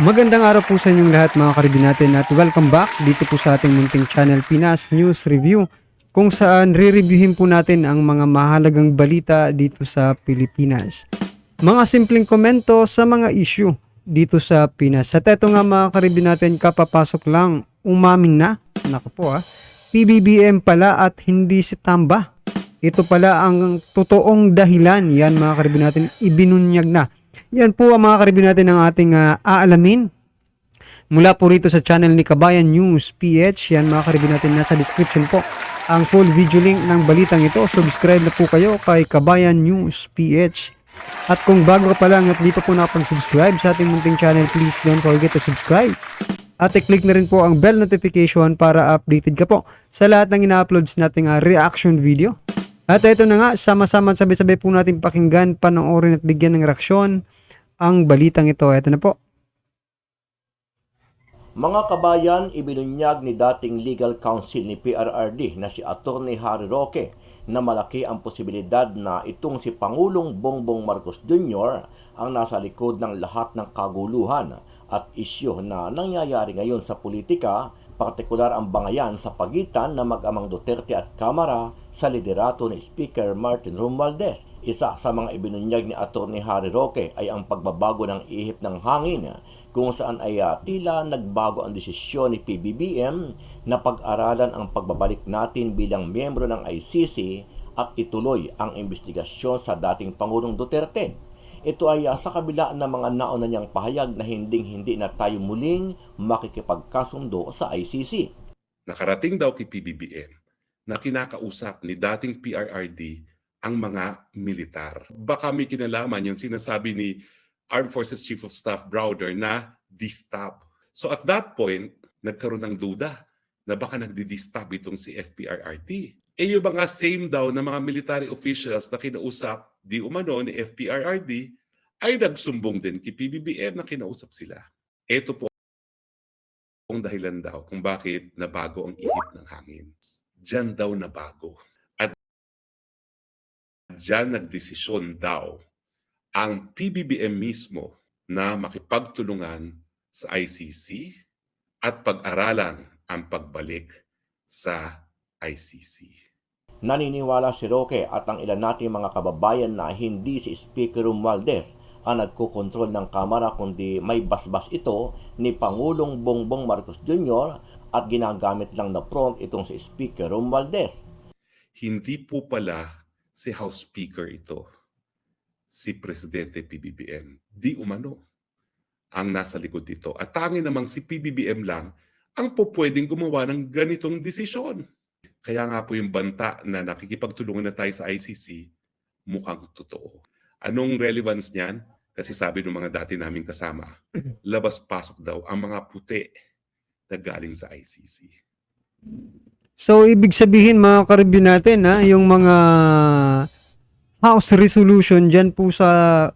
Magandang araw po sa inyong lahat mga karibin natin at welcome back dito po sa ating munting channel Pinas News Review kung saan re-reviewin po natin ang mga mahalagang balita dito sa Pilipinas. Mga simpleng komento sa mga issue dito sa Pinas. At eto nga mga karibin natin, kapapasok lang, umamin na. Naku po PBBM pala at hindi si Tamba. Ito pala ang totoong dahilan. Yan mga karibin natin, ibinunyag na. Yan po ang mga karibin natin ng ating aalamin mula po rito sa channel ni Kabayan News PH. Yan mga karibin natin, nasa description po ang full video link ng balitang ito. Subscribe na po kayo kay Kabayan News PH. At kung bago ka pa lang at di pa po nakapag-subscribe sa ating munting channel, please don't forget to subscribe. At i-click na rin po ang bell notification para updated ka po sa lahat ng ina-uploads nating reaction video. At ito na nga, sama-sama at sabay-sabay po natin pakinggan, panoorin at bigyan ng reaksyon ang balitang ito. Ito na po. Mga kabayan, ibinunyag ni dating legal counsel ni PRRD na si Atty. Harry Roque na malaki ang posibilidad na itong si Pangulong Bongbong Marcos Jr. ang nasa likod ng lahat ng kaguluhan at isyu na nangyayari ngayon sa politika, partikular ang bangayan sa pagitan ng mag-amang Duterte at Kamara sa liderato ni Speaker Martin Romualdez. Isa sa mga ibinunyag ni Atty. Harry Roque ay ang pagbabago ng ihip ng hangin kung saan ay tila nagbago ang desisyon ni PBBM na pag-aralan ang pagbabalik natin bilang miyembro ng ICC at ituloy ang investigasyon sa dating Pangulong Duterte. Ito ay sa kabila ng mga nauna niyang pahayag na hindi na tayo muling makikipagkasundo sa ICC. Nakarating daw kay PBBM na kinakausap ni dating PRRD ang mga militar. Baka may kinalaman yung sinasabi ni Armed Forces Chief of Staff Browder na distab. So at that point, nagkaroon ng duda na baka nagdi-distab itong si FPRRD. Yung mga same daw na mga military officials na kinausap di umano ni FPRRD ay nagsumbong din kay PBBM na kinausap sila. Ito po ang dahilan daw kung bakit nabago ang ihip ng hangin. Diyan daw nabago. At diyan nagdesisyon daw ang PBBM mismo na makipagtulungan sa ICC at pag-aralan ang pagbalik sa ICC. Naniniwala si Roque at ang ilan nating mga kababayan na hindi si Speaker Romualdez ang nagkukontrol ng Kamara kundi may basbas ito ni Pangulong Bongbong Marcos Jr. at ginagamit lang na front itong si Speaker Romualdez. Hindi po pala si House Speaker ito, si Presidente PBBM. Di umano ang nasa likod dito. At tanging namang si PBBM lang ang po pwedeng gumawa ng ganitong desisyon. Kaya nga po yung banta na nakikipagtulungan na tayo sa ICC, mukhang totoo. Anong relevance niyan? Kasi sabi ng mga dati naming kasama, labas-pasok daw ang mga puti na galing sa ICC. So, ibig sabihin mga karibin natin, yung mga House resolution dyan po sa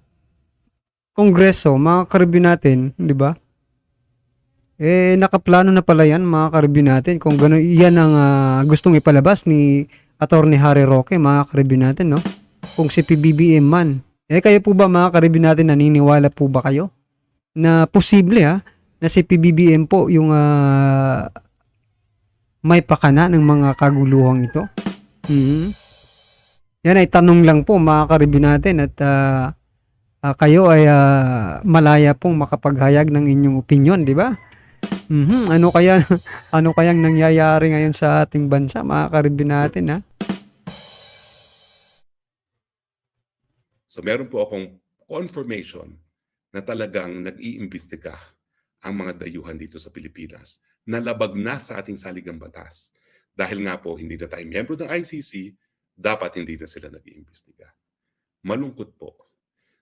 Kongreso, mga karibin natin, di ba? Nakaplano na pala yan mga karibin natin kung gano'n yan ang gustong ipalabas ni Atty. Harry Roque, mga karibin natin, no? Kung si PBBM man. Kayo po ba mga karibin natin, naniniwala po ba kayo na posible na si PBBM po yung may pakana ng mga kaguluhang ito? Yan ay tanong lang po mga karibin natin at kayo ay malaya pong makapaghayag ng inyong opinion, di ba? Ano kayang nangyayari ngayon sa ating bansa, mga karibin natin, So meron po akong confirmation na talagang nag-iimbestiga ang mga dayuhan dito sa Pilipinas na labag na sa ating saligang batas. Dahil nga po hindi na tayo miyembro ng ICC, dapat hindi na sila nag-iimbestiga. Malungkot po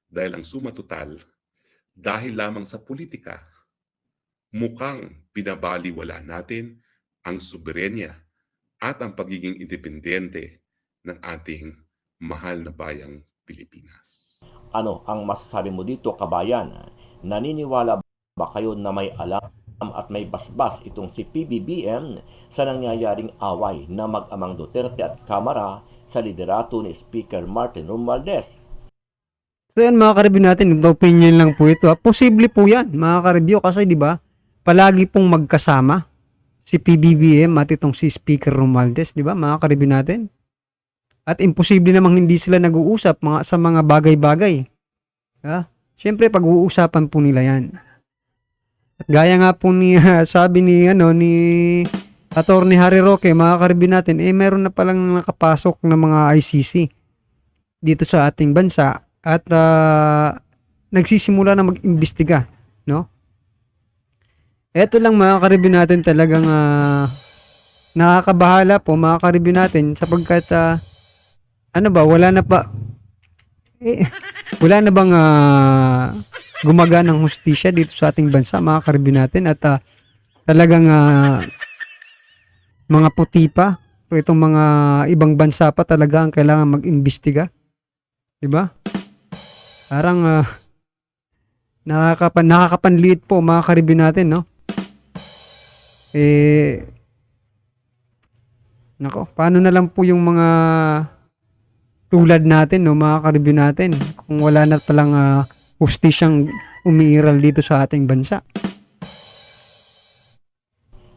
dahil ang suma total, dahil lamang sa politika, mukhang binabaliwala natin ang soberenya at ang pagiging independente ng ating mahal na bayang Pilipinas. Ano ang masasabi mo dito, kabayan? Naniniwala ba kayo na may alam at may basbas itong si PBBM sa nangyayaring away na mag-amang Duterte at Kamara sa liderato ni Speaker Martin Romualdez? So yan mga ka-review natin, ito opinion lang po ito. Posible po yan mga ka-review kasi 'di ba? Palagi pong magkasama si PBBM at itong si Speaker Romualdez, 'di ba mga ka-review natin? At imposible namang hindi sila nag-uusap sa mga bagay-bagay. Ha? Siyempre pag-uusapan po nila 'yan. At gaya nga po ni sabi ni Attorney Harry Roque, mga ka-review natin, meron na palang nakapasok na mga ICC dito sa ating bansa at nagsisimula na mag-imbestiga, no? Ito lang mga ka-review natin talagang nakakabahala po mga ka-review natin sapagkat wala na bang gumaganang hustisya dito sa ating bansa mga ka-review natin at talagang mga puti pa o itong mga ibang bansa pa talaga ang kailangan mag-imbestiga, 'di ba? Parang nakakapanliit po mga ka-review natin, no? Nako, paano na lang po yung mga tulad natin, no, mga ka-review natin, kung wala na palang hustisyang umiiral dito sa ating bansa.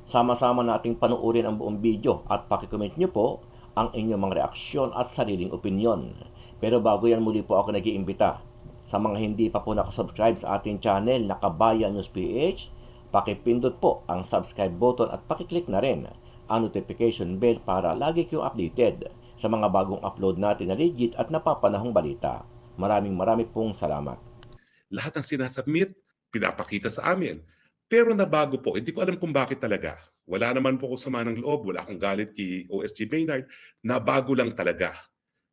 Sama-sama nating panuorin ang buong video at pakicomment nyo po ang inyong mga reaksyon at sariling opinyon. Pero bago yan, muli po ako nag-iimbita sa mga hindi pa po nakasubscribe sa ating channel na Kabayan News PH, pakipindot po ang subscribe button at pakiclick na rin ang notification bell para lagi kayong updated sa mga bagong upload natin na legit at napapanahong balita. Maraming pong salamat. Lahat ng sinasubmit, pinapakita sa amin. Pero nabago po, hindi ko alam kung bakit talaga. Wala naman po ko sama ng loob, wala akong galit kay OSG Maynard. Nabago lang talaga.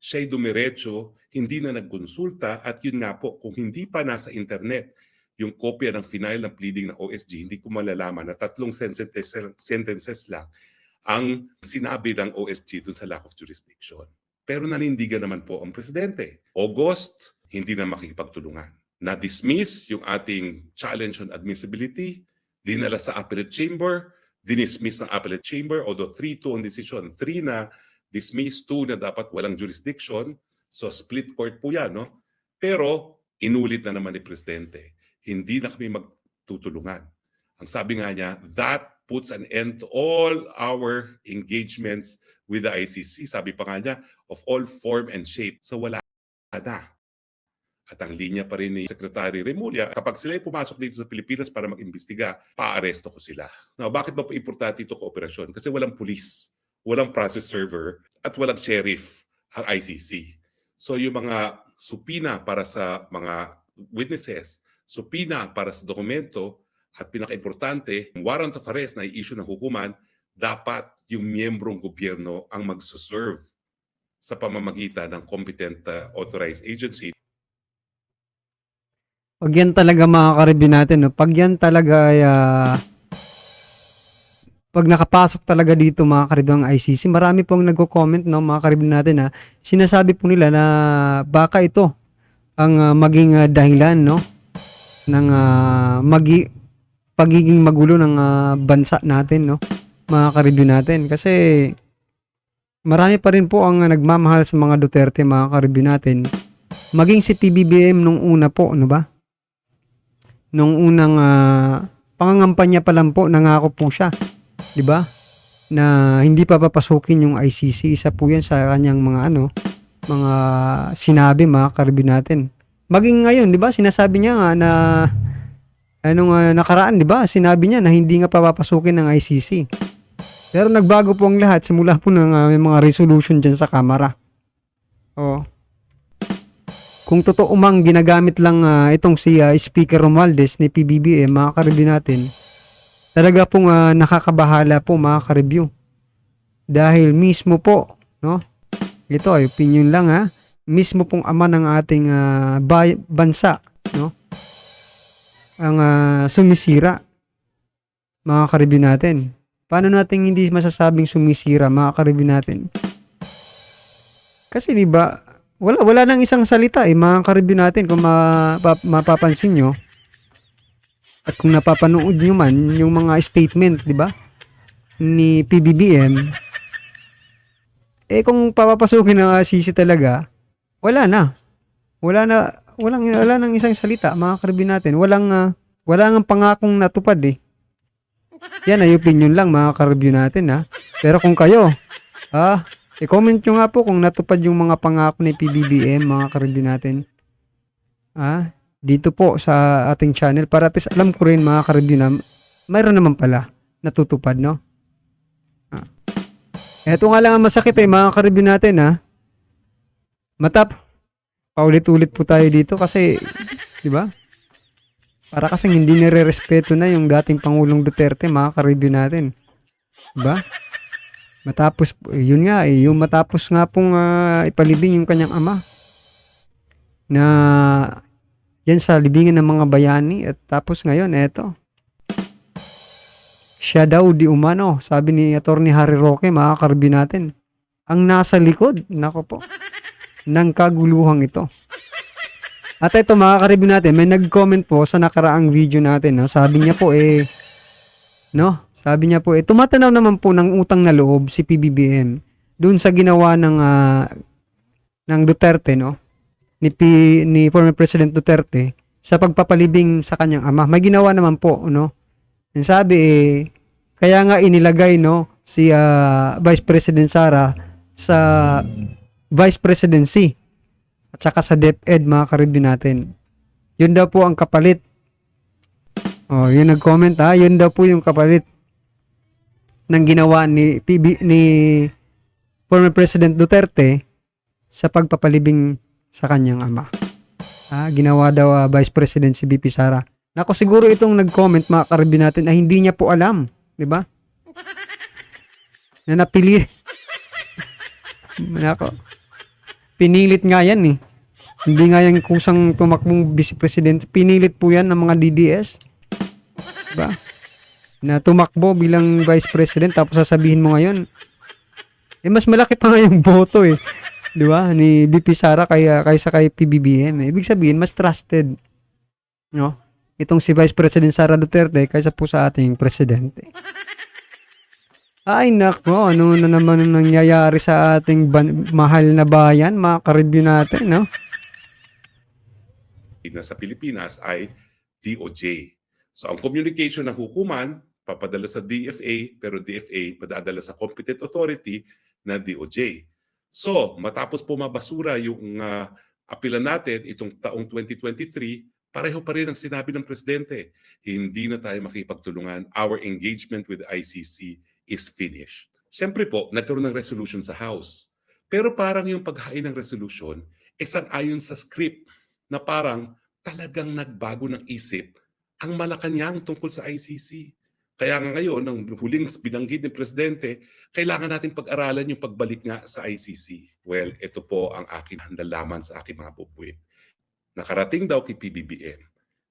Siya'y dumiretso, hindi na nagkonsulta at yun nga po, kung hindi pa nasa internet yung kopya ng final ng pleading ng OSG, hindi ko malalaman na 3 sentences lang ang sinabi ng OSG dun sa lack of jurisdiction. Pero nanindigan naman po ang presidente. August, hindi na makikipagtulungan. Na-dismiss yung ating challenge on admissibility, dinala sa appellate chamber, dinismiss ng appellate chamber, although 3-2 on decision, 3 na dismiss, 2 na dapat walang jurisdiction, so split court po yan, no? Pero inulit na naman ni presidente, hindi na kami magtutulungan. Ang sabi nga niya, that puts an end to all our engagements with the ICC. Sabi pa nga niya, of all form and shape. So wala na. At ang linya pa rin ni Secretary Remulla, kapag sila pumasok dito sa Pilipinas para mag-imbestiga, paaresto ko sila. Now, bakit ba importante ito kooperasyon? Kasi walang pulis, walang process server, at walang sheriff ang ICC. So yung mga supina para sa mga witnesses, supina para sa dokumento, at pinaka-importante, warrant of arrest na i-issue ng hukuman, dapat yung miyembrong gobyerno ang magsuserve sa pamamagitan ng competent authorized agency. Pag yan talaga mga ka-review natin, no? Pag yan talaga ay pag nakapasok talaga dito mga ka-review ng ICC, marami pong nagko-comment, no, mga ka-review natin, ha. Sinasabi po nila na baka ito ang maging dahilan, no, ng pagiging magulo ng bansa natin, no, mga ka-review natin. Kasi marami pa rin po ang nagmamahal sa mga Duterte, mga ka-review natin. Maging si PBBM nung una po, ano ba? Nung unang pangangampanya pa lang po, nangako po siya, 'di ba? Na hindi pa papasukin yung ICC. Isa po 'yan sa kanyang mga mga sinabi, mga ka-review natin. Maging ngayon, 'di ba? Sinasabi niya nga na nakaraan, 'di ba? Sinabi niya na hindi nga papapasukin ng ICC. Pero nagbago po ang lahat simula po ng may mga resolution diyan sa Kamara. Oh. Kung totoo mang ginagamit lang itong si Speaker Romualdez ni PBBM, mga ka-review natin, talaga pong nakakabahala po, mga ka-review. Dahil mismo po, no? Ito ay opinion lang, ha. Mismo pong ama ng ating bansa, no? Ang sumisira, mga ka-review natin. Paano natin hindi masasabing sumisira, mga ka-review natin? Kasi 'di ba, wala nang isang salita mga ka-review natin kung mapapansin nyo at kung napapanood nyo man yung mga statement, di ba, ni PBBM, kung papapasukin ng ICC talaga, wala na wala nang isang salita, mga karibin natin. Wala nang pangakong natupad eh. Yan ay opinion lang, mga ka-review natin ha. Pero kung kayo, i-comment nyo nga po kung natupad yung mga pangako ni PBBM, mga ka-review natin. Dito po sa ating channel, para at least alam ko rin, mga ka-review, na mayroon naman pala natutupad, no? Eto nga lang ang masakit mga ka-review natin ha. Paulit-ulit po tayo dito kasi, di ba? Para kasing hindi nire-respeto na yung dating Pangulong Duterte, mga ka-review natin. Diba? Matapos, yun nga yung matapos nga pong ipalibing yung kanyang ama na yan sa libingan ng mga bayani at tapos ngayon, eto. Siya daw di umano, sabi ni Atty. Harry Roque, mga ka-review natin, ang nasa likod, nako po, ng kaguluhang ito. At ito mga ka-review natin, may nag-comment po sa nakaraang video natin. No? Sabi niya po tumatanaw naman po ng utang na loob si PBBM doon sa ginawa ng Duterte, no? Ni former President Duterte sa pagpapalibing sa kanyang ama. May ginawa naman po, no? Yung sabi kaya nga inilagay, no, si Vice President Sara sa Vice Presidency at saka sa DepEd, mga ka-review natin. Yun daw po ang kapalit. Yun nag-comment yun daw po yung kapalit ng ginawa ni former President Duterte sa pagpapalibing sa kanyang ama. Ginawa daw Vice President si VP Sara. Nako, siguro itong nag-comment, mga ka-review natin, na hindi niya po alam, di ba? Na napili. Nako. Pinilit nga yan eh. Hindi nga yan kusang tumakbong vice president. Pinilit po yan ng mga DDS. Diba? Na tumakbo bilang vice president tapos sasabihin mo ngayon, mas malaki pa nga yung boto eh. Diba? Ni VP Sara kaysa kay PBBM. Ibig sabihin, mas trusted. No? Itong si Vice President Sara Duterte kaysa po sa ating presidente. Ay nako, ano na naman ang nangyayari sa ating mahal na bayan, mga ka-review natin, no? Sa Pilipinas ay DOJ. So ang communication ng hukuman, papadala sa DFA, pero DFA padadala sa competent authority na DOJ. So matapos po mabasura yung apilan natin itong taong 2023, pareho pa rin ang sinabi ng Presidente. Hindi na tayo makipagtulungan. Our engagement with the ICC is finished. Siyempre po, nagkaroon ng resolution sa House. Pero parang yung paghain ng resolution, sang-ayon sa script na parang talagang nagbago ng isip ang Malacanang tungkol sa ICC. Kaya ngayon, nang huling binanggit ng Presidente, kailangan natin pag-aralan yung pagbalik nga sa ICC. Well, ito po ang aking handalaman sa aking mga bubuit. Nakarating daw kay PBBM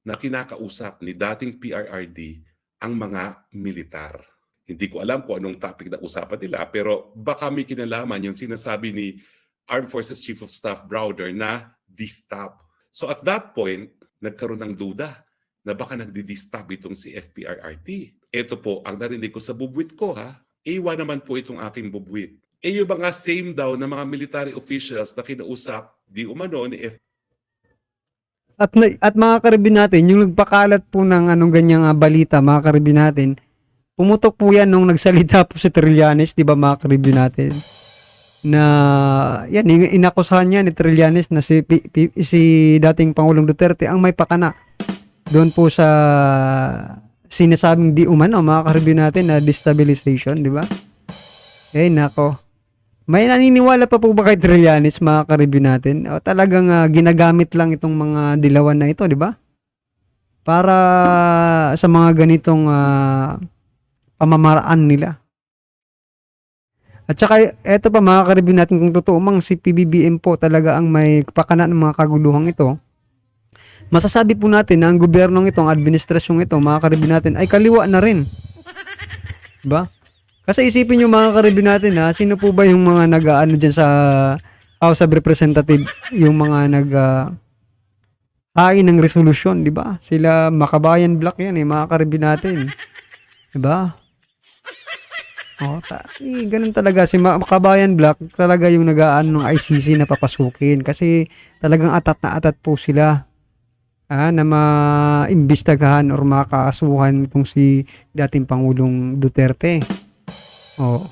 na kinakausap ni dating PRRD ang mga militar. Hindi ko alam kung anong topic na usapan nila, pero baka may kinalaman yung sinasabi ni Armed Forces Chief of Staff Browder na de-stop. So at that point, nagkaroon ng duda na baka nagdi-de-stop itong si FPRRD. Ito po ang narinig ko sa bubuit ko ha. Iwa naman po itong aking bubuit. Yung mga same daw na mga military officials na kinausap, di umano ni At mga ka-review natin, yung nagpakalat po ng anong ganyang balita, mga ka-review natin, pumutok po yan nung nagsalita po si Trillanes, di ba mga ka-review natin? Na, yan, inakusahan niya ni Trillanes na si dating Pangulong Duterte ang may pakana doon po sa sinasabing di umano, mga ka-review natin, na destabilization, di ba? Nako. May naniniwala pa po ba kay Trillanes, mga ka-review natin? O talagang ginagamit lang itong mga dilawan na ito, di ba? Para sa mga ganitong pamamaraan nila. At saka, eto pa mga ka-review natin, kung totoo mang si PBBM po talaga ang may pakana ng mga kaguluhang ito, masasabi po natin na ang gobyernong ito, ang administrasyong ito, mga ka-review natin, ay kaliwa na rin. Diba? Kasi isipin nyo mga ka-review natin sino po ba yung mga nag-ano dyan sa House of Representatives, yung mga hain ng resolusyon, di ba? Sila Makabayan Black yan mga ka-review natin. Di ba? Ganun talaga si Kabayan Black talaga yung nag-aano ng ICC na papasukin kasi talagang atat na atat po sila na maimbestagahan or makasuhan kung si dating Pangulong Duterte. Oh.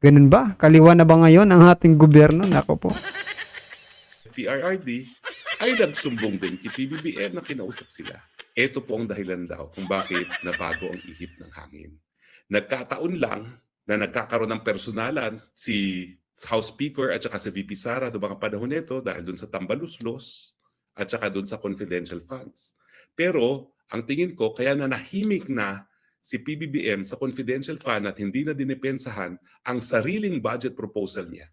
Ganun ba? Kaliwa na ba ngayon ang ating gobyerno? Nako po. PRRD ay nagsumbong din kay PBBM na kinausap sila. Ito po ang dahilan daw kung bakit nabago ang ihip ng hangin. Nagkataon lang na nagkakaroon ng personalan si House Speaker at saka si VP Sara doon mga panahon nito dahil doon sa tambaluslos at saka doon sa confidential funds. Pero ang tingin ko kaya nanahimik na si PBBM sa confidential fund at hindi na dinepensahan ang sariling budget proposal niya.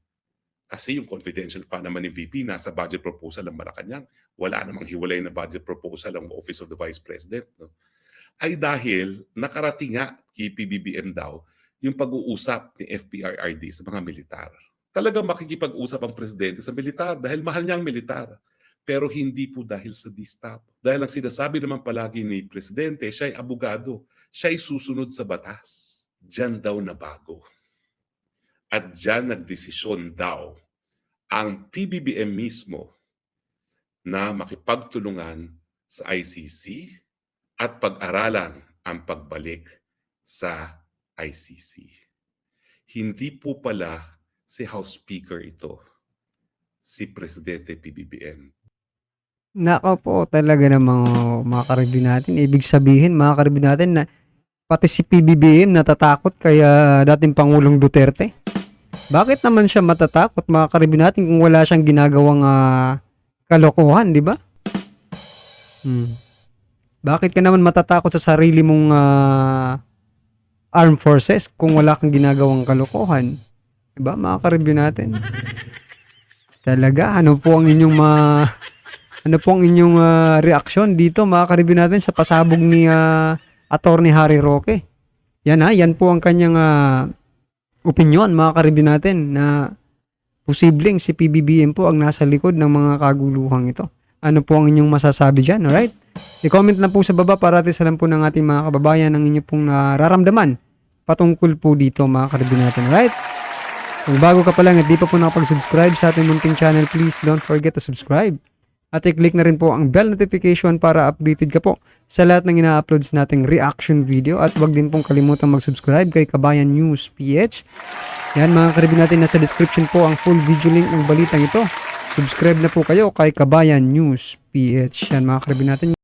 Kasi yung confidential fund naman ni VP nasa budget proposal ng Malacanang. Wala namang hiwalay na budget proposal ang Office of the Vice President. No? Ay dahil nakarating nga kay PBBM daw yung pag-uusap ni FPRRD sa mga militar. Talagang makikipag-usap ang presidente sa militar dahil mahal niya ang militar. Pero hindi po dahil sa DSTAP. Dahil ang sinasabi naman palagi ni presidente, siya ay abogado, siya ay susunod sa batas. Diyan daw nabago. At diyan nagdesisyon daw ang PBBM mismo na makipagtulungan sa ICC at pag-aralan ang pagbalik sa ICC. Hindi po pala si House Speaker ito, si Presidente PBBM. Nako po, talaga namang mga ka-review natin. Ibig sabihin, mga ka-review natin, na pati si PBBM natatakot kaya dating Pangulong Duterte. Bakit naman siya matatakot, mga ka-review natin, kung wala siyang ginagawang kalokohan, di ba? Bakit ka naman matatakot sa sarili mong armed forces kung wala kang ginagawang kalokohan? Di ba, mga ka-review natin? Talaga, ano po ang inyong reaksyon dito, mga ka-review natin, sa pasabog ni Attorney Harry Roque? Yan po ang kanyang opinion, mga ka-review natin, na posibleng si PBBM po ang nasa likod ng mga kaguluhang ito. Ano po ang inyong masasabi dyan, alright? I-comment lang po sa baba para at alam po ng ating mga kababayan ang inyo pong nararamdaman patungkol po dito, mga ka-review natin, alright? Kung bago ka pa lang at di pa po nakapag-subscribe sa ating munting channel, please don't forget to subscribe. At i-click na rin po ang bell notification para updated ka po sa lahat ng ina-uploads nating reaction video. At wag din pong kalimutang mag-subscribe kay Kabayan News PH. Yan, mga ka-review natin, nasa description po ang full video link ng balitang ito. Subscribe na po kayo kay Kabayan News PH. Yan, mga ka-review natin.